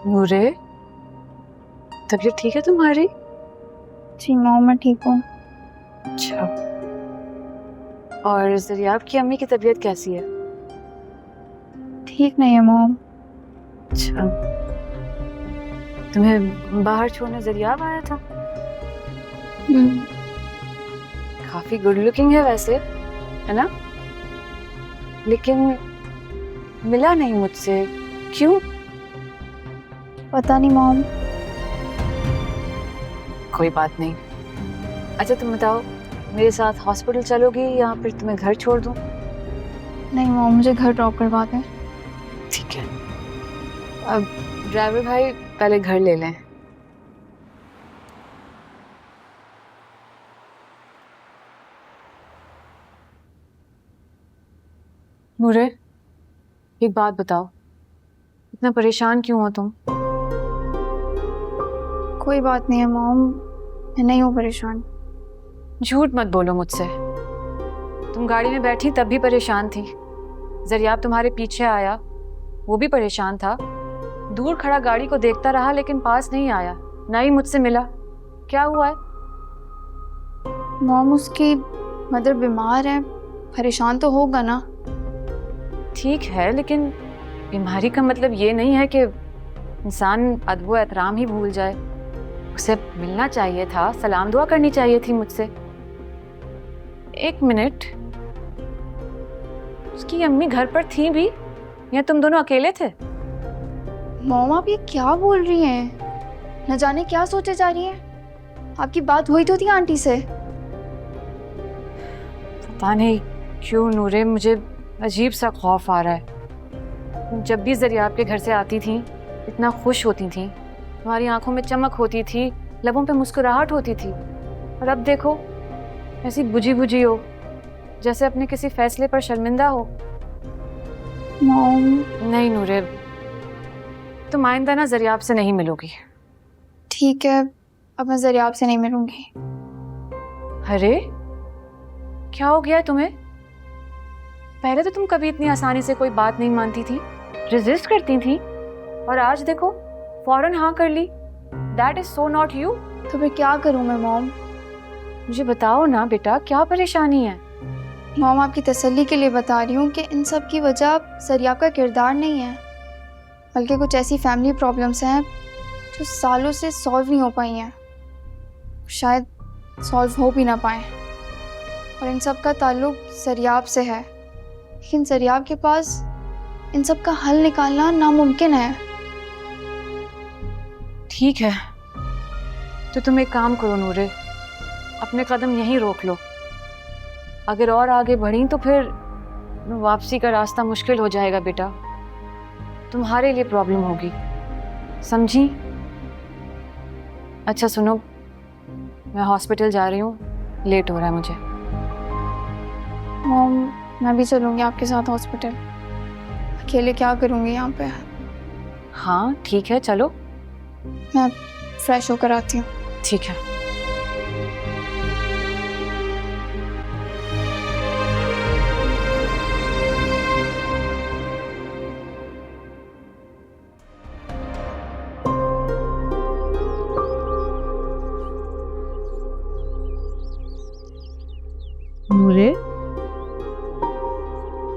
नूरे, तबीयत ठीक है तुम्हारी? जी मॉम, मैं ठीक हूँ। अच्छा। और ज़रियाब की अम्मी की तबीयत कैसी है? ठीक नहीं है मॉम। अच्छा। तुम्हें बाहर छोड़ने ज़रियाब आया था? हम्म, काफी गुड लुकिंग है वैसे, है ना? लेकिन मिला नहीं मुझसे, क्यों? पता नहीं मॉम। कोई बात नहीं। अच्छा तुम बताओ, मेरे साथ हॉस्पिटल चलोगी या फिर तुम्हें घर छोड़ दूं? नहीं मॉम, मुझे घर ड्रॉप करवा दें। ठीक है। अब ड्राइवर भाई पहले घर ले लें। नूरे, एक बात बताओ, इतना परेशान क्यों हो तुम? कोई बात नहीं है मॉम, मैं नहीं हूँ परेशान। झूठ मत बोलो मुझसे। तुम गाड़ी में बैठी तब भी परेशान थी। ज़रियाब तुम्हारे पीछे आया, वो भी परेशान था। दूर खड़ा गाड़ी को देखता रहा लेकिन पास नहीं आया, ना ही मुझसे मिला। क्या हुआ है? मॉम, उसकी मदर बीमार है, परेशान तो होगा ना। ठीक है, लेकिन बीमारी का मतलब ये नहीं है कि इंसान अदब व एहतराम ही भूल जाए। उसे मिलना चाहिए था, सलाम दुआ करनी चाहिए थी मुझसे। एक मिनट, उसकी अम्मी घर पर थी भी या तुम दोनों अकेले थे? मॉम, आप ये क्या बोल रही हैं? न जाने क्या सोचे जा रही हैं। आपकी बात हुई तो थी आंटी से। पता नहीं क्यों नूरे, मुझे अजीब सा खौफ आ रहा है। जब भी ज़रियाब के घर से आती थी इतना खुश होती थी, तुम्हारी आंखों में चमक होती थी, लबों पे मुस्कुराहट होती थी, और अब देखो ऐसी बुझी बुझी हो, जैसे अपने किसी फैसले पर शर्मिंदा हो। मॉम, नहीं नूरे, तुम आइंदा ना ज़रियाब से नहीं मिलोगी। ठीक है, अब मैं ज़रियाब से नहीं मिलूंगी। अरे क्या हो गया है तुम्हें? पहले तो तुम कभी इतनी आसानी से कोई बात नहीं मानती थी, रेजिस्ट करती थी, और आज देखो फौरन हाँ कर ली। That is so not you. तो फिर क्या करूँ मैं मॉम? मुझे बताओ ना बेटा, क्या परेशानी है? मॉम, आपकी तसल्ली के लिए बता रही हूँ कि इन सब की वजह ज़रियाब का किरदार नहीं है, बल्कि कुछ ऐसी फैमिली प्रॉब्लम्स हैं जो सालों से सॉल्व नहीं हो पाई हैं, शायद सॉल्व हो भी ना पाए। और इन सब का ताल्लुक ज़रियाब से है, लेकिन ज़रियाब के पास इन सब का हल निकालना नामुमकिन है। ठीक है, तो तुम एक काम करो नूरे, अपने कदम यहीं रोक लो। अगर और आगे बढ़ी तो फिर वापसी का रास्ता मुश्किल हो जाएगा बेटा। तुम्हारे लिए प्रॉब्लम होगी, समझी? अच्छा सुनो, मैं हॉस्पिटल जा रही हूँ, लेट हो रहा है मुझे। मॉम, मैं भी चलूँगी आपके साथ हॉस्पिटल। अकेले क्या करूँगी यहाँ पे? हाँ ठीक है, चलो। मैं फ्रेश होकर आती हूँ। ठीक है। नूरे,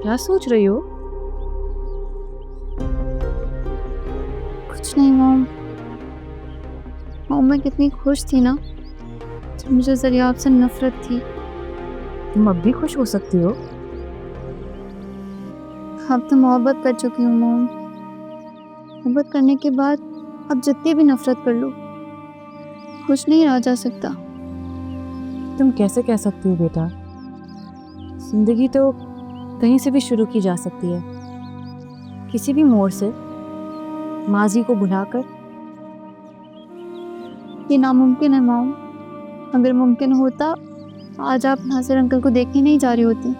क्या सोच रही हो? कुछ नहीं मॉम। मॉम, मैं कितनी खुश थी ना जब मुझे ज़रियाब से नफरत थी। तुम अब भी खुश हो सकती हो। अब तो मोहब्बत कर चुकी हूँ मॉम। मोहब्बत करने के बाद अब जितनी भी नफरत कर लो, खुश नहीं रहा जा सकता। तुम कैसे कह सकती हो बेटा? जिंदगी तो कहीं से भी शुरू की जा सकती है, किसी भी मोड़ से, माजी को भुलाकर। ये नामुमकिन है मॉम। अगर मुमकिन होता, आज आप नासिर अंकल को देखने नहीं जा रही होती।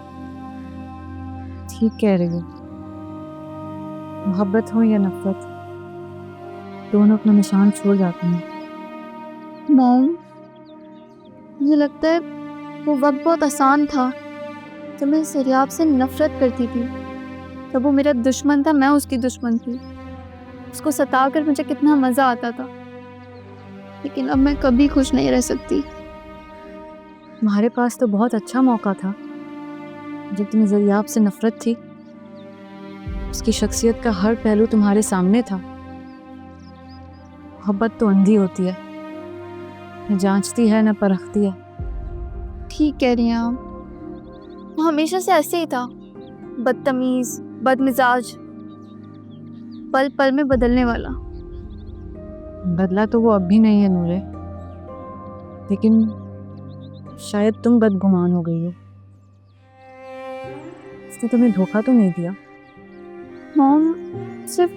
ठीक कह रही हो। मोहब्बत हो या नफरत, दोनों अपना निशान छोड़ जाते हैं। मॉम, मुझे लगता है वो वक्त बहुत आसान था जब मैं ज़रियाब से नफरत करती थी। तब वो मेरा दुश्मन था, मैं उसकी दुश्मन थी। उसको सताकर मुझे कितना मज़ा आता था, लेकिन अब मैं कभी खुश नहीं रह सकती। तुम्हारे पास तो बहुत अच्छा मौका था। जब तुम्हें ज़रियाब से नफरत थी, उसकी शख्सियत का हर पहलू तुम्हारे सामने था। मोहब्बत तो अंधी होती है, न जांचती है न परखती है। ठीक कह रही हैं आप, वो हमेशा से ऐसे ही था, बदतमीज़, बदमिजाज, पल पल में बदलने वाला। बदला तो वो अब भी नहीं है नूरे, लेकिन शायद तुम बदगुमान हो गई हो। इसने तुम्हें धोखा तो नहीं दिया? मॉम, सिर्फ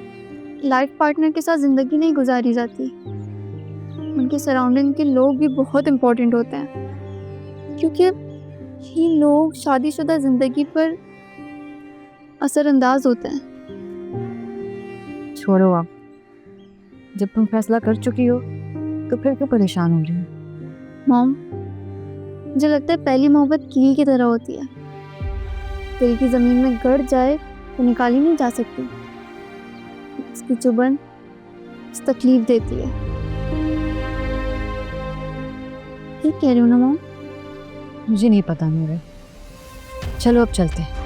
लाइफ पार्टनर के साथ ज़िंदगी नहीं गुजारी जाती, उनके सराउंडिंग के लोग भी बहुत इम्पोर्टेंट होते हैं, क्योंकि ये लोग शादीशुदा ज़िंदगी पर असरअंदाज होते हैं। छोड़ो अब, जब तुम फैसला कर चुकी हो तो फिर क्यों परेशान हो रही हो? मॉम, मुझे लगता है पहली मोहब्बत कील की तरह होती है, दिल की ज़मीन में गड़ जाए तो निकाली नहीं जा सकती। इसकी चुभन तकलीफ देती है। ठीक कह रही हूँ ना मॉम? मुझे नहीं पता नूरे। चलो अब चलते हैं।